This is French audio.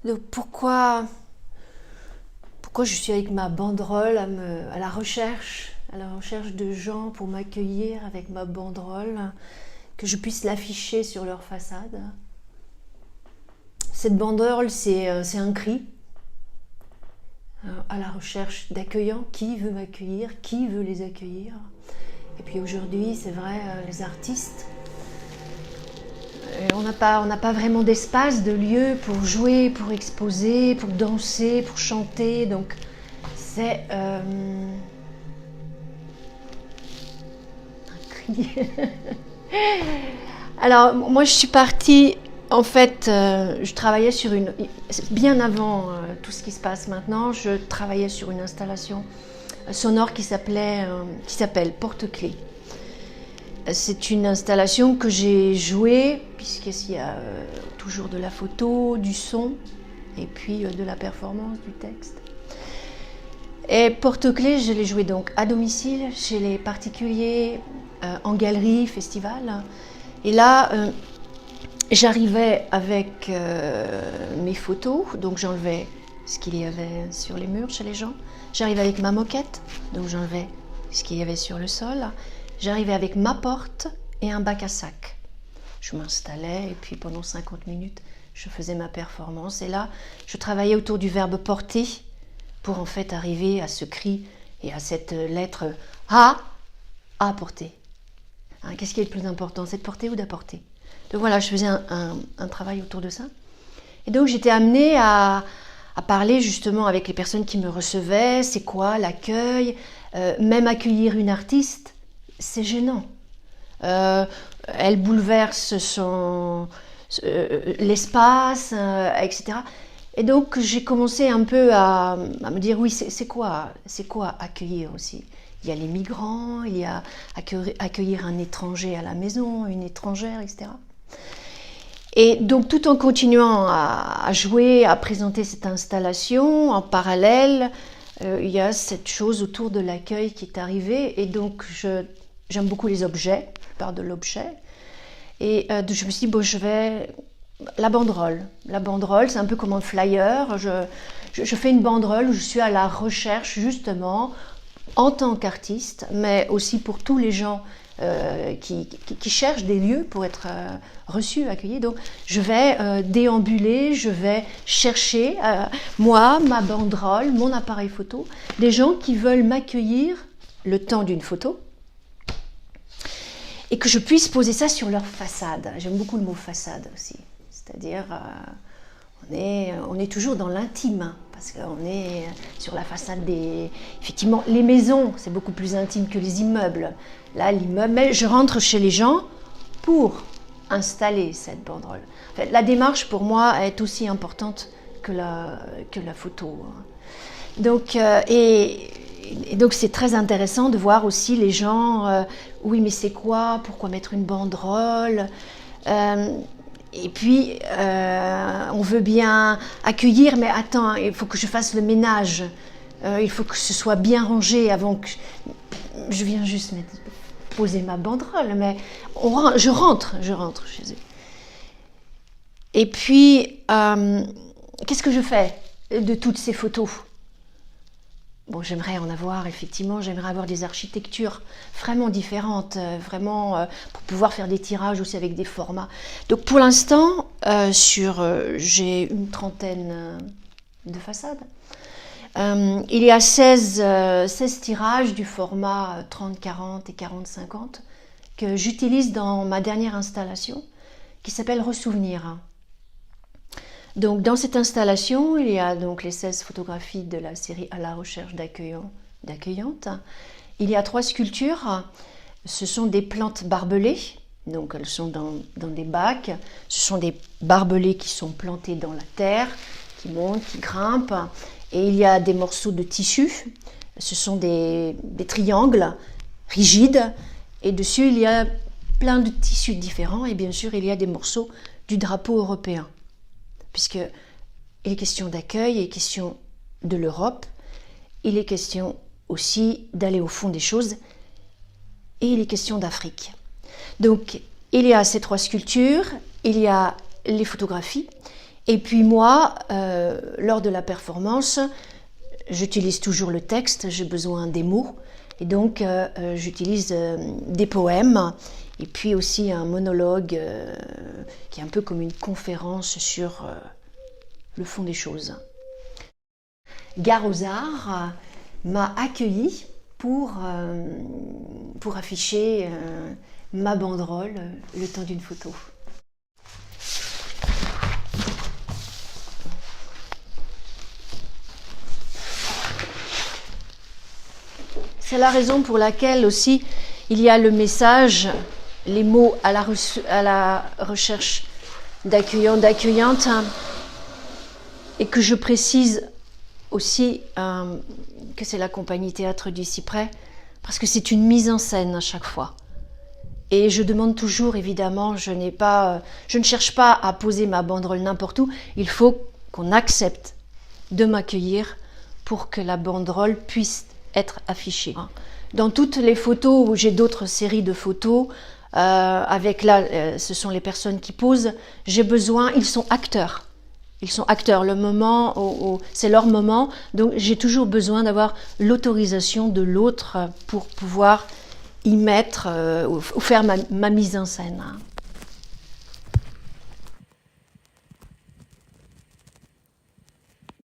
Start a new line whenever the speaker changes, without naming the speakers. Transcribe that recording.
Donc pourquoi je suis avec ma banderole à la recherche de gens pour m'accueillir avec ma banderole, que je puisse l'afficher sur leur façade. Cette banderole, c'est un cri à la recherche d'accueillants. Qui veut m'accueillir? Qui veut les accueillir? Et puis aujourd'hui, c'est vrai, les artistes, on n'a pas vraiment d'espace, de lieu pour jouer, pour exposer, pour danser, pour chanter. Donc c'est un cri. Alors moi je suis partie, en fait, je travaillais sur bien avant tout ce qui se passe maintenant, je travaillais sur une installation sonore qui s'appelle Porte-Clés. C'est une installation que j'ai jouée, puisqu'il y a toujours de la photo, du son, et puis de la performance, du texte. Et Porte-Clés, je l'ai jouée donc à domicile, chez les particuliers, en galerie, festival. Et là, j'arrivais avec mes photos, donc j'enlevais ce qu'il y avait sur les murs chez les gens. J'arrivais avec ma moquette, donc j'enlevais ce qu'il y avait sur le sol. J'arrivais avec ma porte et un bac à sac. Je m'installais et puis pendant 50 minutes, je faisais ma performance. Et là, je travaillais autour du verbe porter pour en fait arriver à ce cri et à cette lettre A, à porter. Hein, qu'est-ce qui est le plus important, c'est de porter ou d'apporter? Donc voilà, je faisais un travail autour de ça. Et donc j'étais amenée à parler justement avec les personnes qui me recevaient. C'est quoi l'accueil? Même accueillir une artiste, c'est gênant. Elle bouleverse l'espace, etc. Et donc j'ai commencé un peu à me dire, oui, c'est quoi accueillir aussi? Il y a les migrants, il y a accueillir un étranger à la maison, une étrangère, etc. Et donc tout en continuant à jouer, à présenter cette installation, en parallèle, il y a cette chose autour de l'accueil qui est arrivée. Et donc j'aime beaucoup les objets, je parle de l'objet. Et je me suis dit, bon, je vais... La banderole, c'est un peu comme un flyer. Je fais une banderole où je suis à la recherche justement, en tant qu'artiste, mais aussi pour tous les gens qui cherchent des lieux pour être reçus, accueillis. Donc je vais déambuler, je vais chercher, moi, ma banderole, mon appareil photo, des gens qui veulent m'accueillir le temps d'une photo et que je puisse poser ça sur leur façade. J'aime beaucoup le mot façade aussi, c'est-à-dire on est toujours dans l'intime, parce qu'on est sur la façade des... Effectivement, les maisons, c'est beaucoup plus intime que les immeubles. Là, l'immeuble, mais je rentre chez les gens pour installer cette banderole. En fait, la démarche, pour moi, est aussi importante que la photo. Donc, et donc, c'est très intéressant de voir aussi les gens, oui, mais c'est quoi? Pourquoi mettre une banderole? Et puis, on veut bien accueillir, mais attends, il faut que je fasse le ménage. Il faut que ce soit bien rangé avant que... Je viens juste poser ma banderole, mais je rentre chez eux. Et puis, qu'est-ce que je fais de toutes ces photos? Bon, j'aimerais en avoir, effectivement, j'aimerais avoir des architectures vraiment différentes, vraiment pour pouvoir faire des tirages aussi avec des formats. Donc pour l'instant, j'ai une trentaine de façades. Il y a 16 tirages du format 30-40 et 40-50 que j'utilise dans ma dernière installation qui s'appelle Ressouvenir. Donc dans cette installation, il y a donc les 16 photographies de la série À la recherche d'accueillants, d'accueillantes. Il y a 3 sculptures, ce sont des plantes barbelées, donc elles sont dans des bacs. Ce sont des barbelés qui sont plantés dans la terre, qui montent, qui grimpent. Et il y a des morceaux de tissu, ce sont des triangles rigides. Et dessus, il y a plein de tissus différents. Et bien sûr, il y a des morceaux du drapeau européen. Puisque il est question d'accueil, il est question de l'Europe, il est question aussi d'aller au fond des choses, et il est question d'Afrique. Donc, il y a ces 3 sculptures, il y a les photographies, Et puis moi, lors de la performance, j'utilise toujours le texte, j'ai besoin des mots. Et donc, j'utilise des poèmes et puis aussi un monologue qui est un peu comme une conférence sur le fond des choses. Gare aux Arts m'a accueilli pour afficher ma banderole le temps d'une photo. C'est la raison pour laquelle aussi il y a le message, les mots à la recherche d'accueillants, d'accueillantes, et que je précise aussi que c'est la compagnie Théâtre du Cyprès, parce que c'est une mise en scène à chaque fois. Et je demande toujours, évidemment, je ne cherche pas à poser ma banderole n'importe où, il faut qu'on accepte de m'accueillir pour que la banderole puisse être affichée. Dans toutes les photos, où j'ai d'autres séries de photos, ce sont les personnes qui posent, j'ai besoin, ils sont acteurs. Ils sont acteurs, le moment, c'est leur moment, donc j'ai toujours besoin d'avoir l'autorisation de l'autre pour pouvoir y mettre ou faire ma mise en scène.